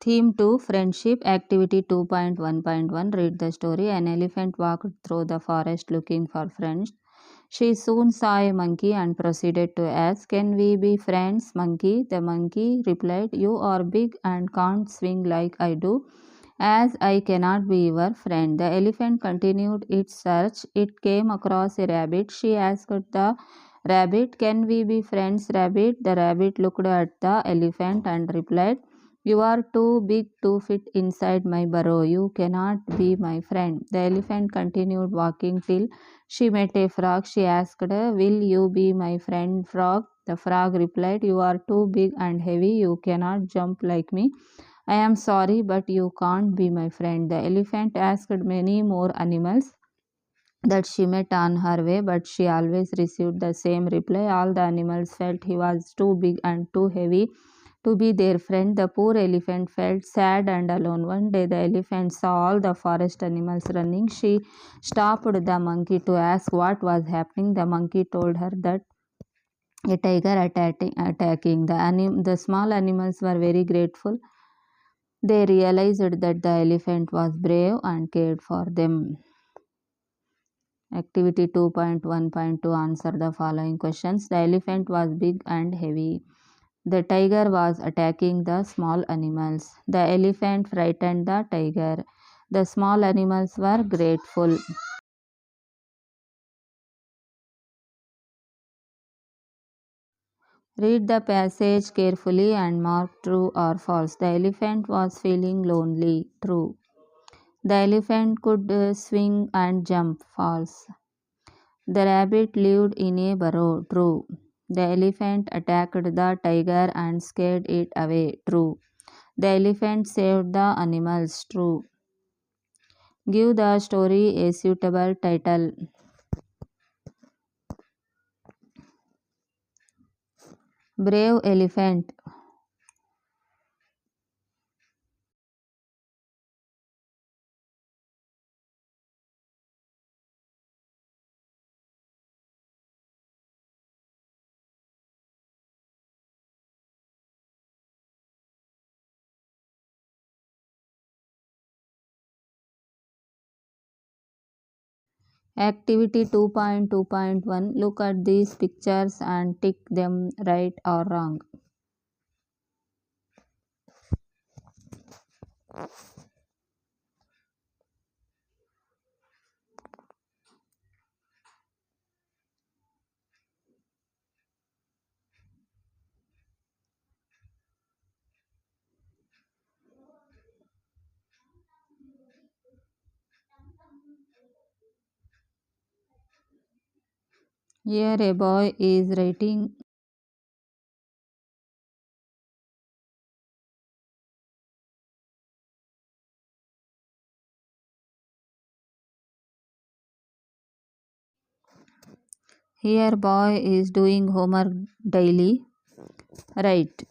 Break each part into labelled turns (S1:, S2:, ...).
S1: Theme 2 Friendship Activity 2.1.1 Read the story. An elephant walked through the forest looking for friends. She soon saw a monkey and proceeded to ask, "Can we be friends, monkey?" The monkey replied, "You are big and can't swing like I do, as I cannot be your friend." The elephant continued its search. It came across a rabbit. She asked the rabbit, "Can we be friends, rabbit?" The rabbit looked at the elephant and replied, "You are too big to fit inside my burrow. You cannot be my friend." The elephant continued walking till she met a frog. She asked, "Will you be my friend, frog?" The frog replied, "You are too big and heavy. You cannot jump like me. I am sorry, but you can't be my friend." The elephant asked many more animals that she met on her way, but she always received the same reply. All the animals felt he was too big and too heavy to be their friend. The poor elephant felt sad and alone. One day, the elephant saw all the forest animals running. She stopped the monkey to ask what was happening. The monkey told her that a tiger attacking. The small animals were very grateful. They realized that the elephant was brave and cared for them. Activity 2.1.2 Answer the following questions. The elephant was big and heavy. The tiger was attacking the small animals. The elephant frightened the tiger. The small animals were grateful. Read the passage carefully and mark true or false. The elephant was feeling lonely. True. The elephant could swing and jump. False. The rabbit lived in a burrow. True. The elephant attacked the tiger and scared it away. True. The elephant saved the animals. True. Give the story a suitable title. Brave elephant. Activity 2.2.1 Look at these pictures and tick them right or wrong. Here a boy is writing. Here boy is doing homework daily. Right.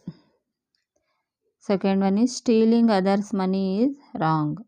S1: Second one is stealing others' money is wrong.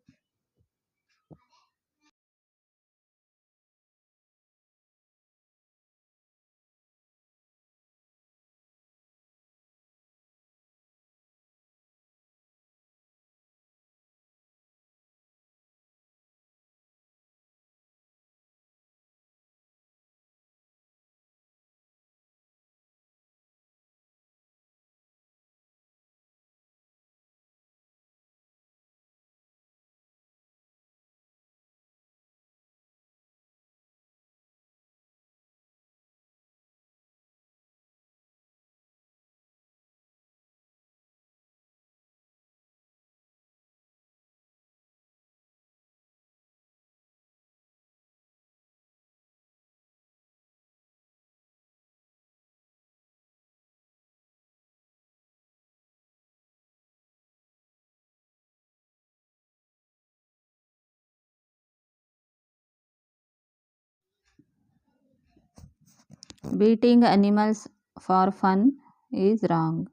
S1: Beating animals for fun is wrong.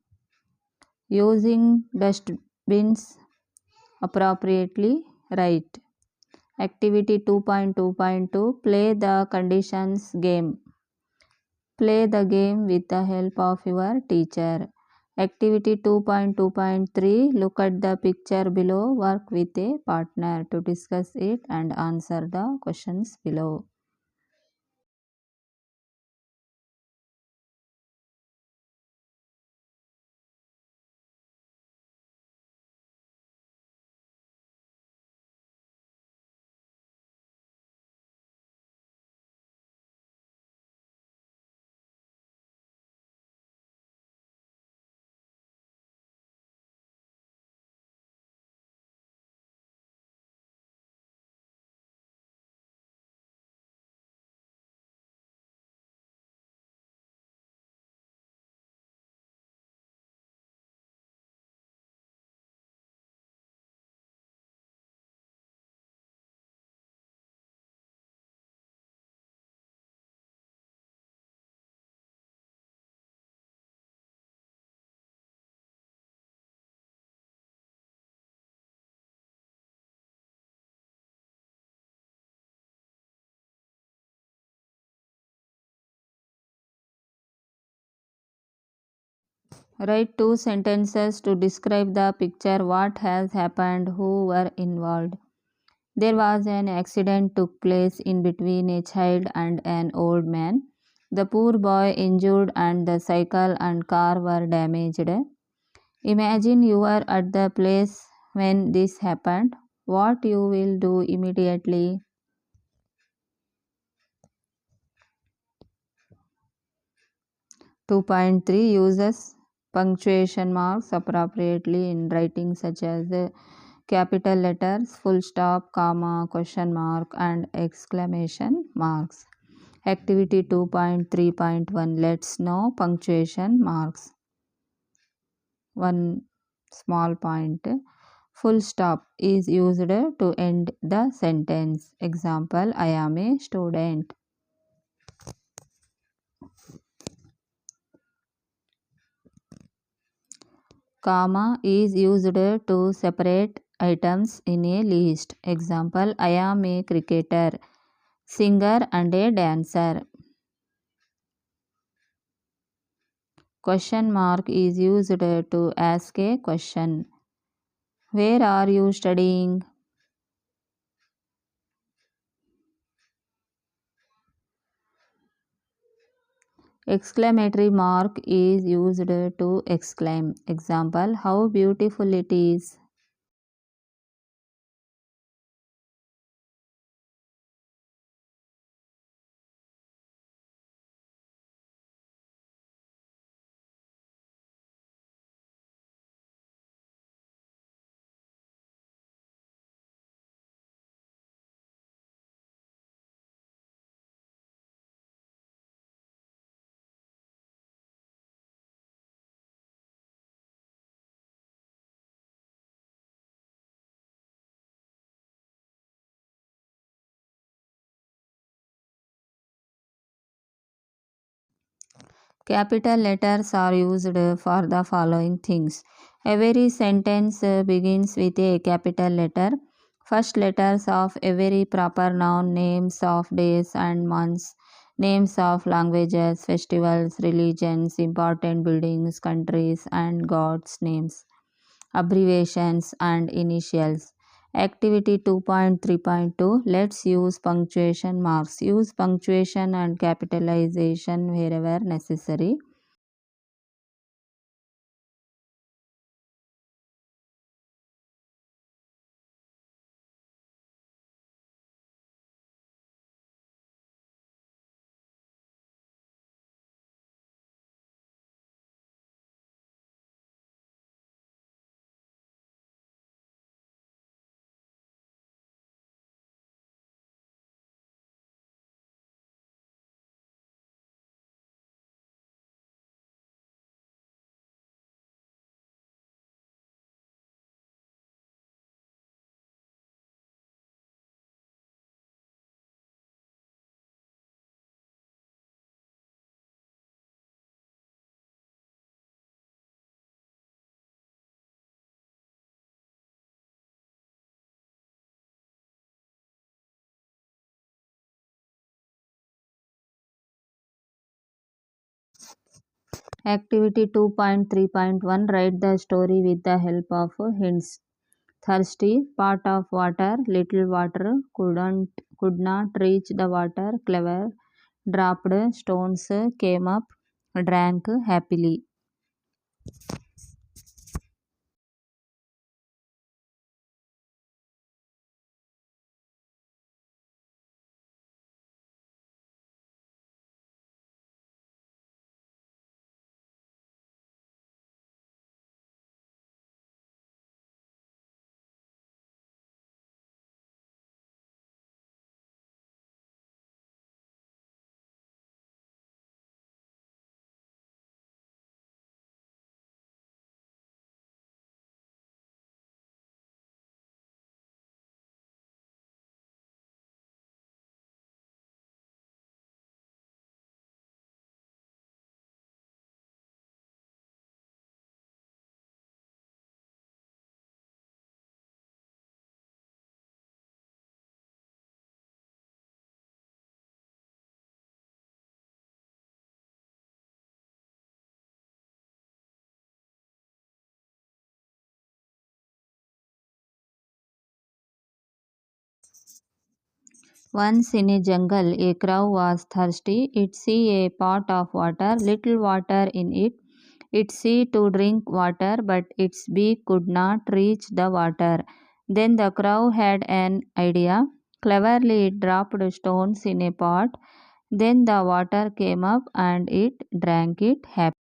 S1: Using dustbins appropriately, right. Activity 2.2.2 Play the conditions game. Play the game with the help of your teacher. Activity 2.2.3, look at the picture below, work with a partner to discuss it and answer the questions below. Write two sentences to describe the picture, what has happened, who were involved. There was an accident took place in between a child and an old man. The poor boy injured and the cycle and car were damaged. Imagine you are at the place when this happened. What you will do immediately? 2.3 uses punctuation marks appropriately in writing such as capital letters, full stop, comma, question mark and exclamation marks. Activity 2.3.1, let's know punctuation marks. One small point. Full stop is used to end the sentence. Example, I am a student. Comma is used to separate items in a list. Example, I am a cricketer, singer and a dancer. Question mark is used to ask a question. Where are you studying? Exclamatory mark is used to exclaim. Example, how beautiful it is. Capital letters are used for the following things. Every sentence begins with a capital letter. First letters of every proper noun, names of days and months, names of languages, festivals, religions, important buildings, countries, and gods' names, abbreviations, and initials. Activity 2.3.2, let's use punctuation marks. Use punctuation and capitalization wherever necessary. Activity 2.3.1 Write the story with the help of hints. Thirsty, pot of water, little water, could not reach the water, clever, dropped stones, came up, drank happily. Once in a jungle, a crow was thirsty. It see a pot of water, little water in it. It see to drink water, but its beak could not reach the water. Then the crow had an idea. Cleverly, it dropped stones in a pot. Then the water came up and it drank it happily.